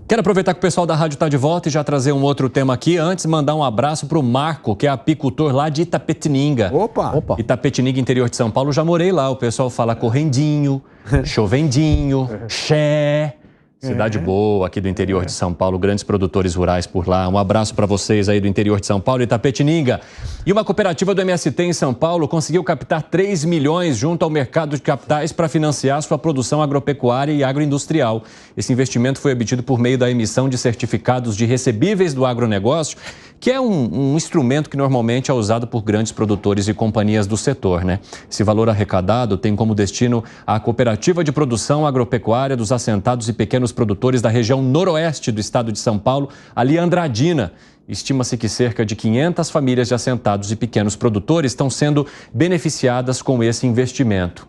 Quero aproveitar que o pessoal da rádio está de volta e já trazer um outro tema aqui. Antes, mandar um abraço para o Marco, que é apicultor lá de Itapetininga. Opa! Itapetininga, interior de São Paulo. Já morei lá. O pessoal fala correndinho, chovendinho, xé. Cidade boa aqui do interior de São Paulo, grandes produtores rurais por lá. Um abraço para vocês aí do interior de São Paulo, Itapetininga. E uma cooperativa do MST em São Paulo conseguiu captar 3 milhões junto ao mercado de capitais para financiar sua produção agropecuária e agroindustrial. Esse investimento foi obtido por meio da emissão de certificados de recebíveis do agronegócio, que é um instrumento que normalmente é usado por grandes produtores e companhias do setor, né? Esse valor arrecadado tem como destino a Cooperativa de Produção Agropecuária dos Assentados e Pequenos Produtores da região noroeste do estado de São Paulo, ali Andradina. Estima-se que cerca de 500 famílias de assentados e pequenos produtores estão sendo beneficiadas com esse investimento.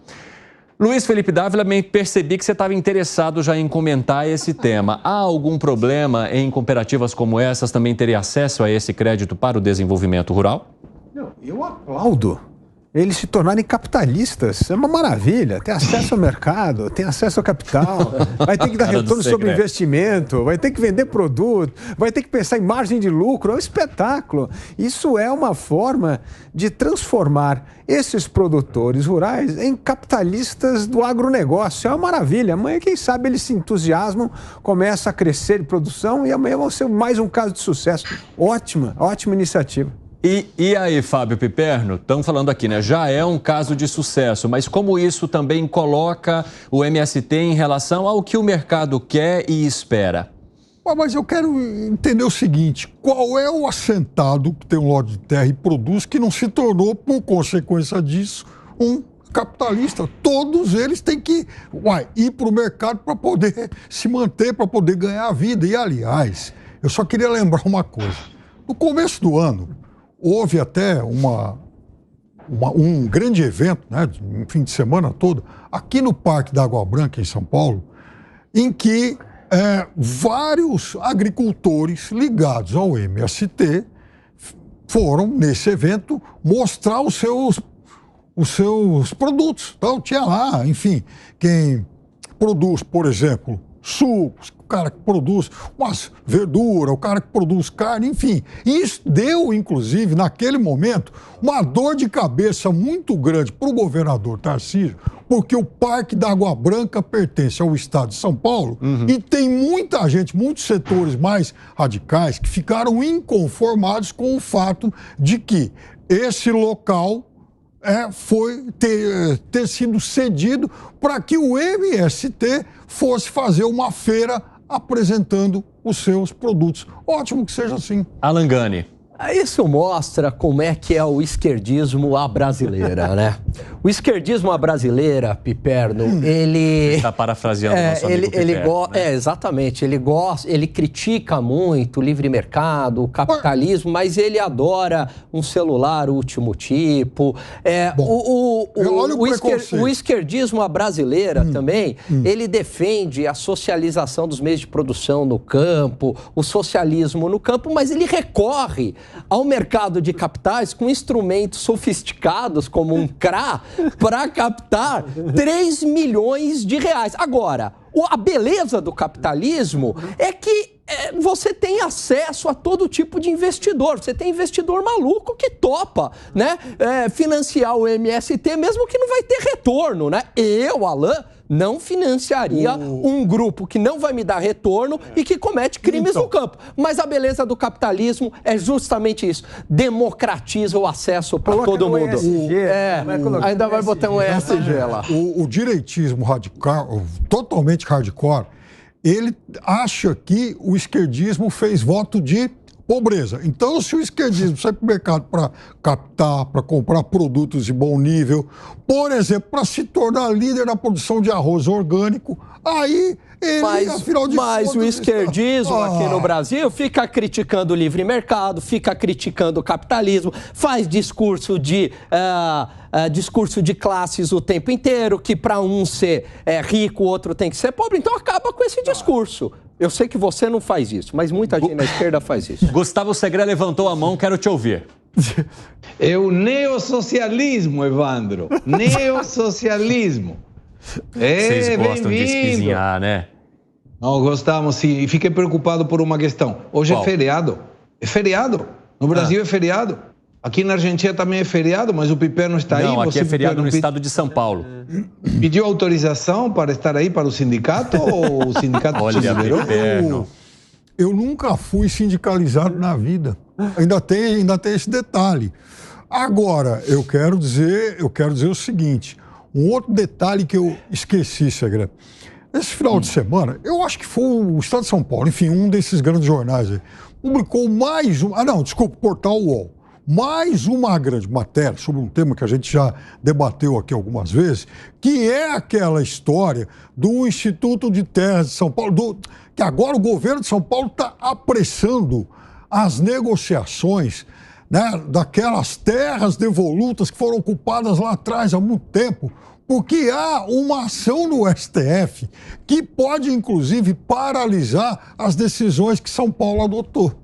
Luiz Felipe Dávila, percebi que você estava interessado já em comentar esse tema. Há algum problema em cooperativas como essas também terem acesso a esse crédito para o desenvolvimento rural? Não, eu aplaudo eles se tornarem capitalistas. É uma maravilha. Tem acesso ao mercado, tem acesso ao capital, vai ter que dar retorno sobre investimento, vai ter que vender produto, vai ter que pensar em margem de lucro. É um espetáculo. Isso é uma forma de transformar esses produtores rurais em capitalistas do agronegócio. É uma maravilha. Amanhã, quem sabe, eles se entusiasmam, começa a crescer de produção e amanhã vai ser mais um caso de sucesso. Ótima iniciativa. E aí, Fábio Piperno, estamos falando aqui, né? Já é um caso de sucesso, mas como isso também coloca o MST em relação ao que o mercado quer e espera? Mas eu quero entender o seguinte, qual é o assentado que tem um lote de terra e produz que não se tornou, por consequência disso, um capitalista? Todos eles têm que ir para o mercado para poder se manter, para poder ganhar a vida. E, aliás, eu só queria lembrar uma coisa. No começo do ano, houve até um grande evento, né, um fim de semana todo, aqui no Parque da Água Branca, em São Paulo, em que vários agricultores ligados ao MST foram, nesse evento, mostrar os seus produtos. Então, tinha lá, enfim, quem produz, por exemplo, sucos, o cara que produz umas verduras, o cara que produz carne, enfim. Isso deu, inclusive, naquele momento, uma dor de cabeça muito grande para o governador Tarcísio, porque o Parque da Água Branca pertence ao estado de São Paulo e tem muita gente, muitos setores mais radicais que ficaram inconformados com o fato de que esse local foi ter sido cedido para que o MST fosse fazer uma feira apresentando os seus produtos. Ótimo que seja assim. Alan Gani. Isso mostra como é que é o esquerdismo à brasileira, né? O esquerdismo à brasileira, Piperno, ele... Você está parafraseando o nosso amigo Piperno, né? Exatamente. Ele critica muito o livre mercado, o capitalismo, mas ele adora um celular último tipo. O esquerdismo à brasileira também, ele defende a socialização dos meios de produção no campo, o socialismo no campo, mas ele recorre ao mercado de capitais com instrumentos sofisticados, como um CRA, para captar 3 milhões de reais. Agora, a beleza do capitalismo é que você tem acesso a todo tipo de investidor. Você tem investidor maluco que topa, né, financiar o MST, mesmo que não vai ter retorno, né? Eu, Alan, não financiaria um grupo que não vai me dar retorno e que comete crimes no campo. Mas a beleza do capitalismo é justamente isso. Democratiza o acesso para todo mundo. Ainda vai botar um ESG lá. O direitismo radical, totalmente hardcore, ele acha que o esquerdismo fez voto de pobreza. Então, se o esquerdismo sai para o mercado para captar, para comprar produtos de bom nível, por exemplo, para se tornar líder na produção de arroz orgânico, aí ele, afinal de contas... Mas o esquerdismo aqui no Brasil fica criticando o livre mercado, fica criticando o capitalismo, faz discurso de classes o tempo inteiro, que para um ser rico, o outro tem que ser pobre, então acaba com esse discurso. Eu sei que você não faz isso, mas muita gente na esquerda faz isso. Gustavo Segre levantou a mão, quero te ouvir. É o neossocialismo, Evandro. Neossocialismo. Vocês gostam de espizinhar, né? Nós gostamos, sim. E fiquei preocupado por uma questão. Hoje Qual? é feriado. É feriado. No Brasil é feriado. Aqui na Argentina também é feriado, mas o Piperno está aí. Não, aqui Você, é feriado Piperno, no estado de São Paulo. pediu autorização para estar aí para o sindicato ou o sindicato Olha, te liberou? Piperno. Eu nunca fui sindicalizado na vida. Ainda tem esse detalhe. Agora, eu quero dizer o seguinte. Um outro detalhe que eu esqueci, Segredo. Esse final de semana, eu acho que foi o Estado de São Paulo, enfim, um desses grandes jornais aí, publicou mais um... Portal UOL. Mais uma grande matéria sobre um tema que a gente já debateu aqui algumas vezes, que é aquela história do Instituto de Terras de São Paulo, que agora o governo de São Paulo está apressando as negociações, né, daquelas terras devolutas que foram ocupadas lá atrás há muito tempo, porque há uma ação no STF que pode, inclusive, paralisar as decisões que São Paulo adotou.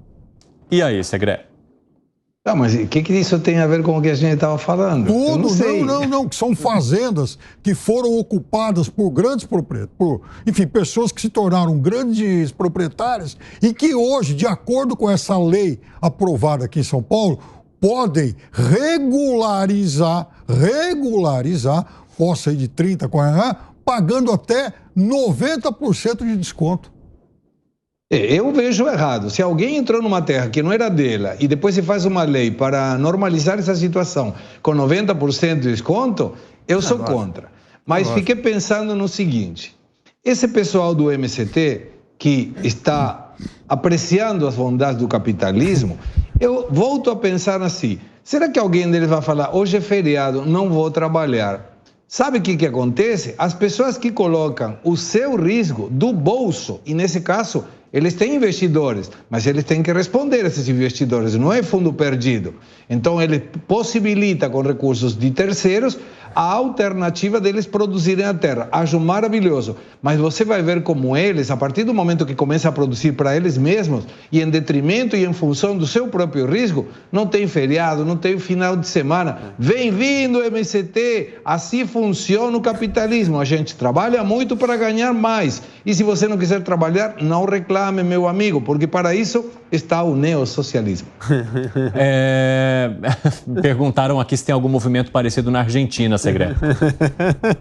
E aí, Segredo? Não, mas o que isso tem a ver com o que a gente estava falando? Eu não sei. Não, que são fazendas que foram ocupadas por grandes proprietários, enfim, pessoas que se tornaram grandes proprietárias e que hoje, de acordo com essa lei aprovada aqui em São Paulo, podem regularizar posse aí de 30, 40, pagando até 90% de desconto. Eu vejo errado. Se alguém entrou numa terra que não era dela e depois se faz uma lei para normalizar essa situação com 90% de desconto, eu sou contra. Mas fiquei pensando no seguinte: esse pessoal do MST que está apreciando as bondades do capitalismo, eu volto a pensar assim: será que alguém deles vai falar, hoje é feriado, não vou trabalhar? Sabe o que acontece? As pessoas que colocam o seu risco do bolso, e nesse caso, eles têm investidores, mas eles têm que responder a esses investidores, não é fundo perdido. Então, ele possibilita com recursos de terceiros a alternativa deles produzirem a terra. Acho maravilhoso, mas você vai ver como eles, a partir do momento que começam a produzir para eles mesmos, e em detrimento e em função do seu próprio risco, não tem feriado, não tem final de semana. Bem-vindo, MST, assim funciona o capitalismo. A gente trabalha muito para ganhar mais. E se você não quiser trabalhar, não reclame, meu amigo, porque para isso está o neossocialismo. Perguntaram aqui se tem algum movimento parecido na Argentina, Segredo.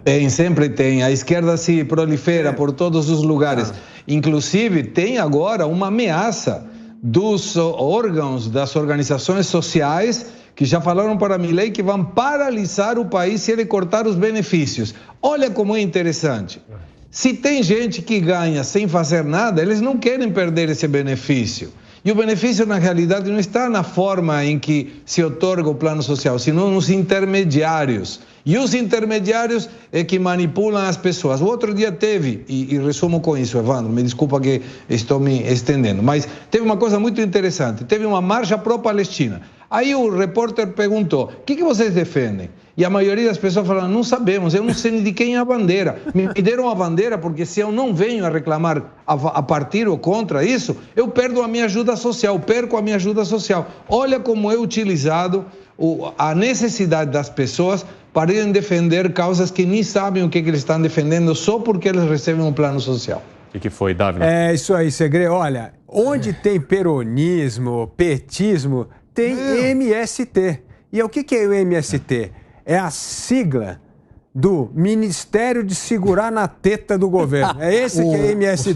Tem, sempre tem. A esquerda se prolifera por todos os lugares. Inclusive, tem agora uma ameaça dos órgãos, das organizações sociais, que já falaram para Milei que vão paralisar o país se ele cortar os benefícios. Olha como é interessante. Se tem gente que ganha sem fazer nada, eles não querem perder esse benefício. E o benefício, na realidade, não está na forma em que se otorga o plano social, senão nos intermediários. E os intermediários é que manipulam as pessoas. O outro dia teve, e resumo com isso, Evandro, me desculpa que estou me estendendo, mas teve uma coisa muito interessante. Teve uma marcha pró-Palestina. Aí o repórter perguntou, o que vocês defendem? E a maioria das pessoas falaram, não sabemos, eu não sei nem de quem é a bandeira. Me deram a bandeira porque se eu não venho a reclamar a partir ou contra isso, eu perco a minha ajuda social. Olha como é utilizado a necessidade das pessoas para irem defender causas que nem sabem o que eles estão defendendo só porque eles recebem um plano social. O que foi, Davi? É isso aí, Segredo. Olha, onde tem peronismo, petismo, tem MST. E o que é o MST? É a sigla do Ministério de Segurar na Teta do Governo. É esse que é MST.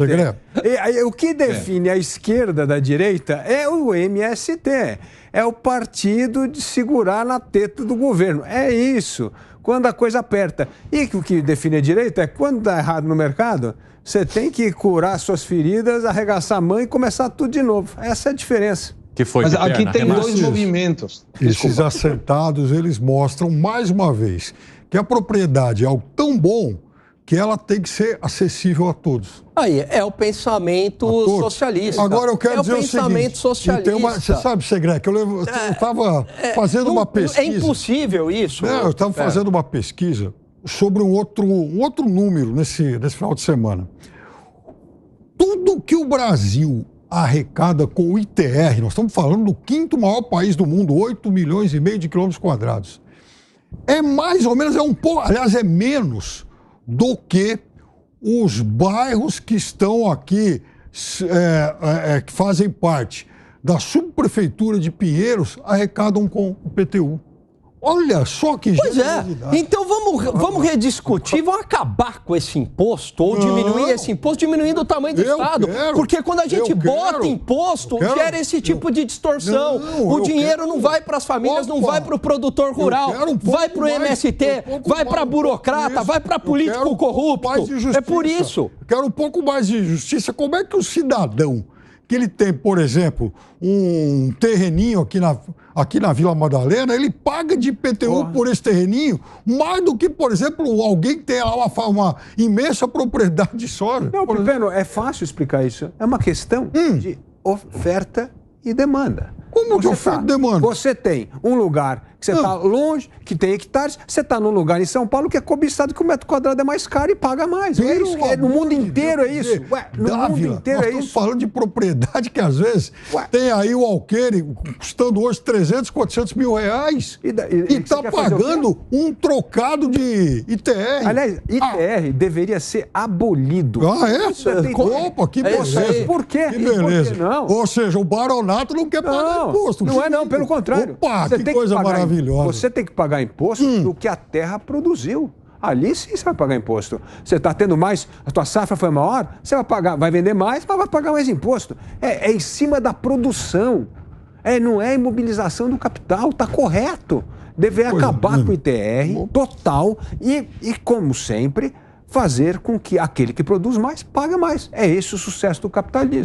O que define a esquerda da direita é o MST. É o Partido de Segurar na Teta do Governo. É isso. Quando a coisa aperta. E o que define a direita é quando dá errado no mercado, você tem que curar suas feridas, arregaçar a mão e começar tudo de novo. Essa é a diferença. Mas aqui tem dois movimentos. Esses assentados, eles mostram mais uma vez que a propriedade é algo tão bom que ela tem que ser acessível a todos. Aí, é o pensamento socialista. Agora eu quero dizer o seguinte... É o pensamento socialista. Você sabe, Segredo, que eu estava fazendo uma pesquisa... É impossível isso. Eu estava fazendo uma pesquisa sobre um outro número nesse final de semana. Tudo que o Brasil arrecada com o ITR, nós estamos falando do 5º maior país do mundo, 8,5 milhões de quilômetros quadrados. É mais ou menos, é um pouco, aliás, é menos do que os bairros que estão aqui, que fazem parte da subprefeitura de Pinheiros, arrecadam com o PTU. Olha só que generosidade. Pois é. Então vamos rediscutir, vamos acabar com esse imposto, ou diminuir esse imposto, diminuindo o tamanho do Estado. Porque quando a gente bota imposto, gera esse tipo de distorção. O dinheiro não vai para as famílias, não vai para o produtor rural, vai para o MST, vai para burocrata, vai para político corrupto. É por isso. Quero um pouco mais de justiça. Como é que o cidadão que ele tem, por exemplo, um terreninho aqui na Vila Madalena, ele paga de IPTU por esse terreninho mais do que, por exemplo, alguém que tem lá uma imensa propriedade de soja. Não, Pipeno, é fácil explicar isso. É uma questão de oferta e demanda. Como que oferta e demanda? Você tem um lugar que você está longe, que tem hectares, você está num lugar em São Paulo que é cobiçado, que o metro quadrado é mais caro e paga mais. É isso, no mundo inteiro é isso. No mundo inteiro é isso. Estamos falando de propriedade que às vezes tem aí o alqueire custando hoje 300, 400 mil reais e está pagando um trocado de ITR. Aliás, ITR deveria ser abolido. Opa, que beleza. Por quê? Que beleza. Por que não? Ou seja, o baronato não quer pagar imposto. Não é não, pelo contrário. Opa, que coisa maravilhosa. Você tem que pagar imposto do que a terra produziu. Ali sim você vai pagar imposto. Você está tendo mais, a tua safra foi maior, você vai vender mais, mas vai pagar mais imposto. É em cima da produção. Não é imobilização do capital, está correto. Deveria acabar com o ITR total e, como sempre, fazer com que aquele que produz mais pague mais. É esse o sucesso do capitalismo.